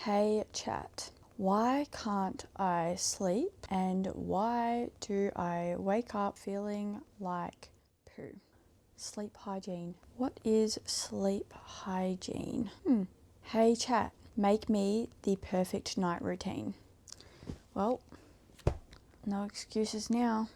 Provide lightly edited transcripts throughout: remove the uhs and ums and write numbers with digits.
Hey chat, why can't I sleep and why do I wake up feeling like poo? Sleep hygiene. What is sleep hygiene? Hey chat, make me the perfect night routine. Well, no excuses now.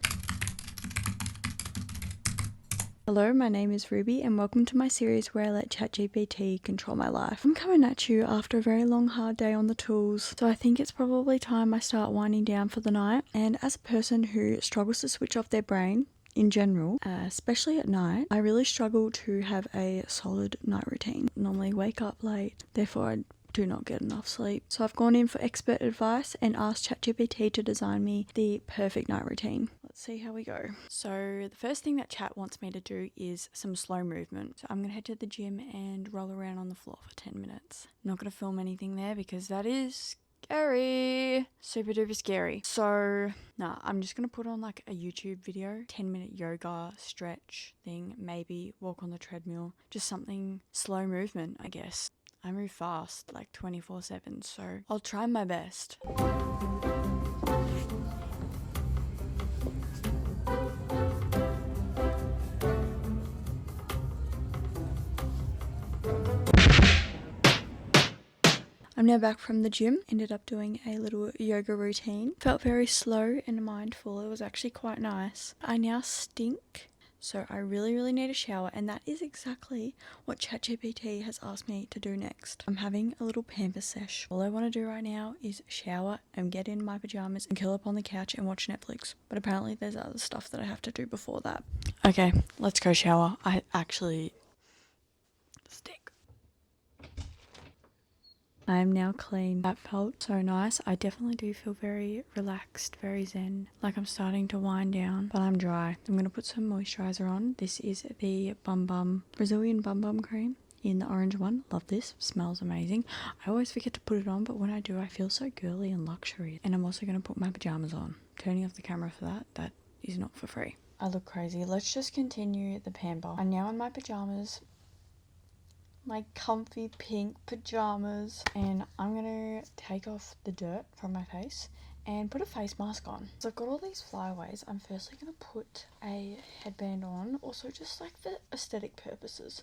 Hello, my name is Ruby and welcome to my series where I let ChatGPT control my life. I'm coming at you after a very long hard day on the tools, so I think it's probably time I start winding down for the night. And as a person who struggles to switch off their brain in general, especially at night, I really struggle to have a solid night routine. Normally wake up late, therefore I do not get enough sleep. So I've gone in for expert advice and asked ChatGPT to design me the perfect night routine. Let's see how we go. So the first thing that Chat wants me to do is some slow movement. So I'm going to head to the gym and roll around on the floor for 10 minutes. I'm not going to film anything there because that is scary. Super duper scary. So I'm just going to put on like a YouTube video, 10-minute yoga stretch thing, maybe walk on the treadmill, just something slow movement, I guess. I move fast, like 24/7, so I'll try my best. I'm now back from the gym, ended up doing a little yoga routine. Felt very slow and mindful, it was actually quite nice. I now stink. So I really need a shower, and that is exactly what ChatGPT has asked me to do next. I'm having a little pamper sesh. All I want to do right now is shower and get in my pajamas and curl up on the couch and watch Netflix. But apparently there's other stuff that I have to do before that. Okay, let's go shower. I actually stink. I am now clean. That felt so nice. I definitely do feel very relaxed, very zen, like I'm starting to wind down, but I'm dry. I'm going to put some moisturizer on. This is the Brazilian Bum Bum cream in the orange one. Love this. Smells amazing. I always forget to put it on, but when I do, I feel so girly and luxury. And I'm also going to put my pajamas on. Turning off the camera for that. That is not for free. I look crazy. Let's just continue the pamper. I'm now in my pajamas. My comfy pink pajamas, and I'm gonna take off the dirt from my face and put a face mask on. So I've got all these flyaways. I'm firstly gonna put a headband on, also just like for aesthetic purposes.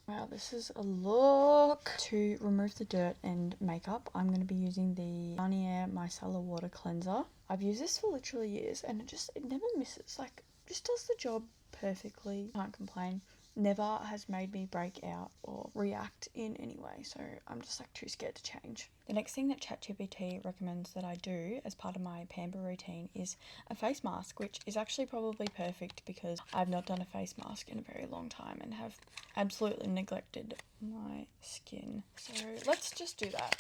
Wow, this is a look. To remove the dirt and makeup, I'm going to be using the Garnier Micellar Water Cleanser. I've used this for literally years and it never misses. Like, just does the job perfectly. Can't complain. Never has made me break out or react in any way, so I'm just like too scared to change. The next thing that ChatGPT recommends that I do as part of my pamper routine is a face mask, which is actually probably perfect because I've not done a face mask in a very long time and have absolutely neglected my skin. So let's just do that.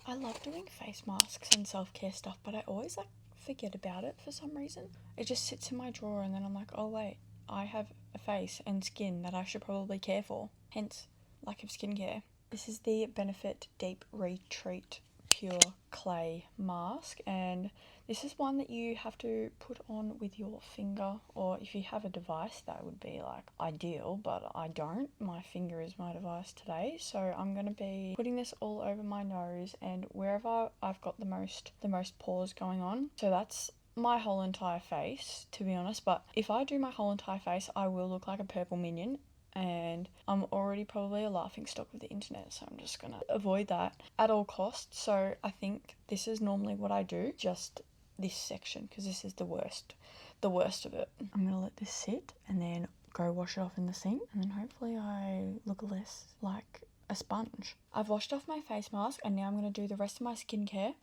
I love doing face masks and self-care stuff, but I always like forget about it for some reason. It just sits in my drawer and then I'm like, oh wait, I have a face and skin that I should probably care for. Hence, lack of skincare. This is the Benefit Deep Retreat Pure Clay Mask, and this is one that you have to put on with your finger, or if you have a device that would be like ideal, but I don't. My finger is my device today, so I'm going to be putting this all over my nose and wherever I've got the most pores going on. So that's my whole entire face, to be honest, but if I do my whole entire face, I will look like a purple minion, and I'm already probably a laughingstock of the internet, so I'm just gonna avoid that at all costs. So I think this is normally what I do, just this section, because this is the worst of it. I'm gonna let this sit and then go wash it off in the sink, and then hopefully I look less like a sponge. I've washed off my face mask and now I'm gonna do the rest of my skincare.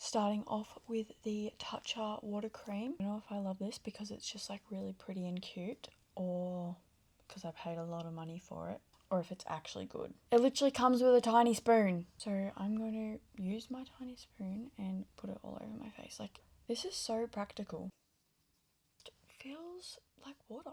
Starting off with the Toucher water cream. I don't know if I love this because it's just like really pretty and cute, or because I paid a lot of money for it, or if it's actually good. It literally comes with a tiny spoon. So I'm going to use my tiny spoon and put it all over my face. Like, this is so practical. It feels like water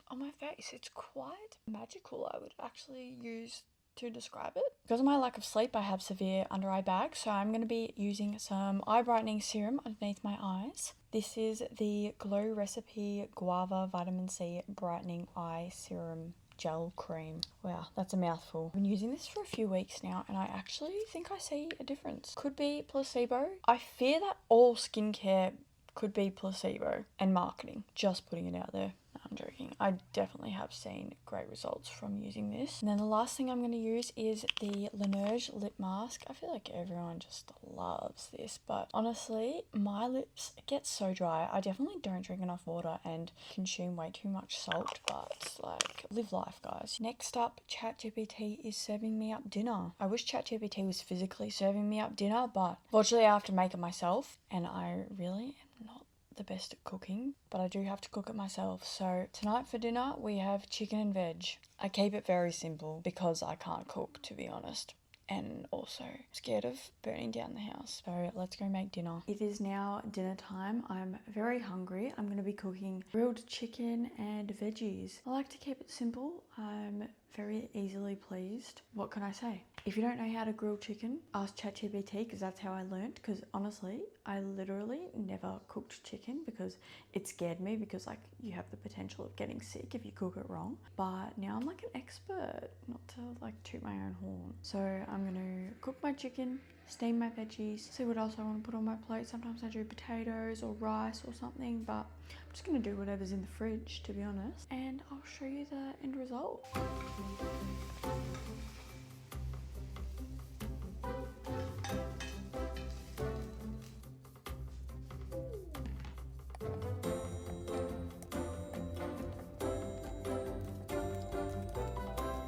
on my face. It's quite magical, I would actually use to describe it. Because of my lack of sleep, I have severe under eye bags, so I'm going to be using some eye brightening serum underneath my eyes. This is the Glow Recipe Guava Vitamin C Brightening Eye Serum gel cream. Wow, that's a mouthful. I've been using this for a few weeks now and I actually think I see a difference. Could be placebo. I fear that all skincare could be placebo and marketing. Just putting it out there. No, I'm joking. I definitely have seen great results from using this. And then the last thing I'm going to use is the Laneige lip mask. I feel like everyone just loves this, but honestly, my lips get so dry. I definitely don't drink enough water and consume way too much salt, but like, live life, guys. Next up, ChatGPT is serving me up dinner. I wish ChatGPT was physically serving me up dinner, but fortunately I have to make it myself, and I really am not the best at cooking, but I do have to cook it myself. So tonight for dinner we have chicken and veg. I keep it very simple because I can't cook, to be honest, and also scared of burning down the house. So let's go make dinner. It is now dinner time. I'm very hungry. I'm going to be cooking grilled chicken and veggies. I like to keep it simple. I'm very easily pleased. What can I say? If you don't know how to grill chicken, ask ChatGPT, because that's how I learnt. Because honestly, I literally never cooked chicken because it scared me, because like you have the potential of getting sick if you cook it wrong. But now I'm like an expert, not to like toot my own horn. So I'm gonna cook my chicken, steam my veggies, see what else I want to put on my plate. Sometimes I do potatoes or rice or something, but I'm just gonna do whatever's in the fridge, to be honest, and I'll show you the end result.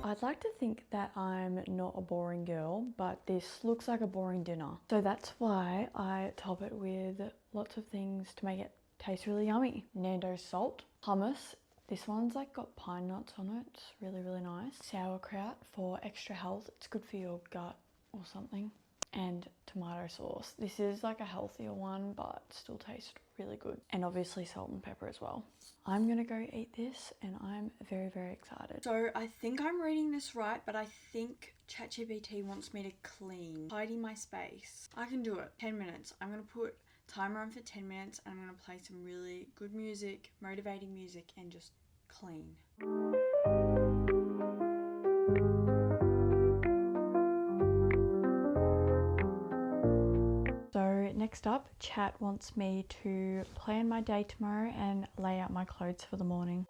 I'd like to think that I'm not a boring girl, but this looks like a boring dinner. So that's why I top it with lots of things to make it taste really yummy. Nando's salt, hummus. This one's like got pine nuts on it. It's really, really nice. Sauerkraut for extra health. It's good for your gut or something. And tomato sauce. This is like a healthier one, but still tastes really good. And obviously salt and pepper as well. I'm gonna go eat this and I'm very, very excited. So I think I'm reading this right, but I think ChatGPT wants me to clean, tidy my space. I can do it. 10 minutes. I'm gonna put timer on for 10 minutes and I'm gonna play some really good music, motivating music, and just clean. So next up, Chat wants me to plan my day tomorrow and lay out my clothes for the morning.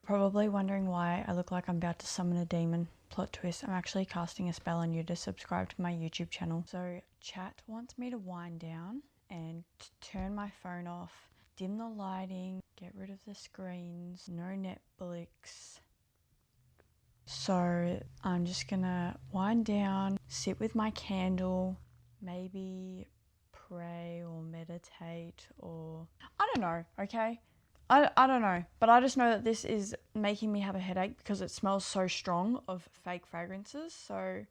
Probably wondering why I look like I'm about to summon a demon. Plot twist, I'm actually casting a spell on you to subscribe to my YouTube channel. So Chat wants me to wind down and turn my phone off, dim the lighting, get rid of the screens, no Netflix. So I'm just gonna wind down, sit with my candle, maybe pray or meditate, or I don't know, okay? I don't know, but I just know that this is making me have a headache because it smells so strong of fake fragrances. So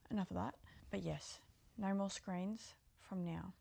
enough of that. But yes, no more screens from now.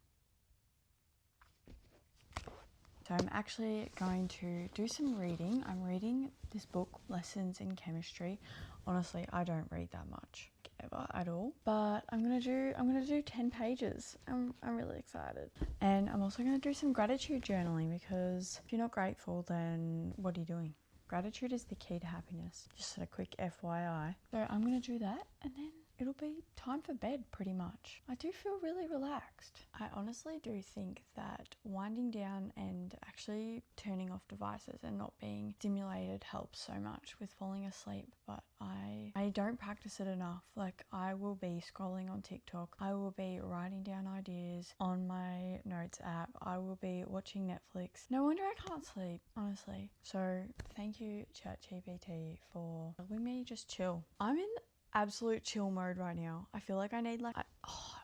So I'm actually going to do some reading. I'm reading this book, Lessons in Chemistry. Honestly, I don't read that much ever at all, but I'm gonna do 10 pages. I'm really excited. And I'm also gonna do some gratitude journaling, because if you're not grateful, then what are you doing? Gratitude is the key to happiness. Just a quick FYI. So I'm gonna do that and then it'll be time for bed pretty much. I do feel really relaxed. I honestly do think that winding down and actually turning off devices and not being stimulated helps so much with falling asleep, but I don't practice it enough. Like, I will be scrolling on TikTok, I will be writing down ideas on my notes app, I will be watching Netflix. No wonder I can't sleep, honestly. So thank you ChatGPT for helping me just chill. I'm in absolute chill mode right now. I feel like I need like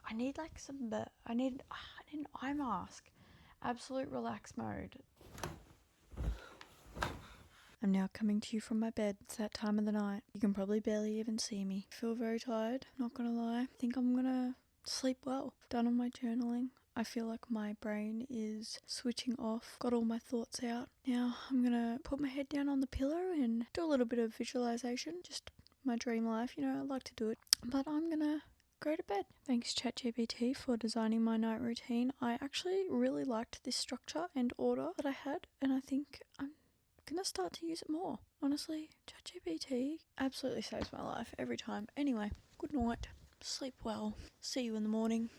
I need an eye mask. Absolute relax mode. I'm now coming to you from my bed. It's that time of the night. You can probably barely even see me. I feel very tired, not gonna lie. I think I'm gonna sleep well. I've done all my journaling. I feel like my brain is switching off. Got all my thoughts out. Now I'm gonna put my head down on the pillow and do a little bit of visualization. Just my dream life, you know, I like to do it. But I'm gonna go to bed. Thanks ChatGPT for designing my night routine. I actually really liked this structure and order that I had, and I think I'm gonna start to use it more. Honestly, ChatGPT absolutely saves my life every time. Anyway, good night. Sleep well. See you in the morning.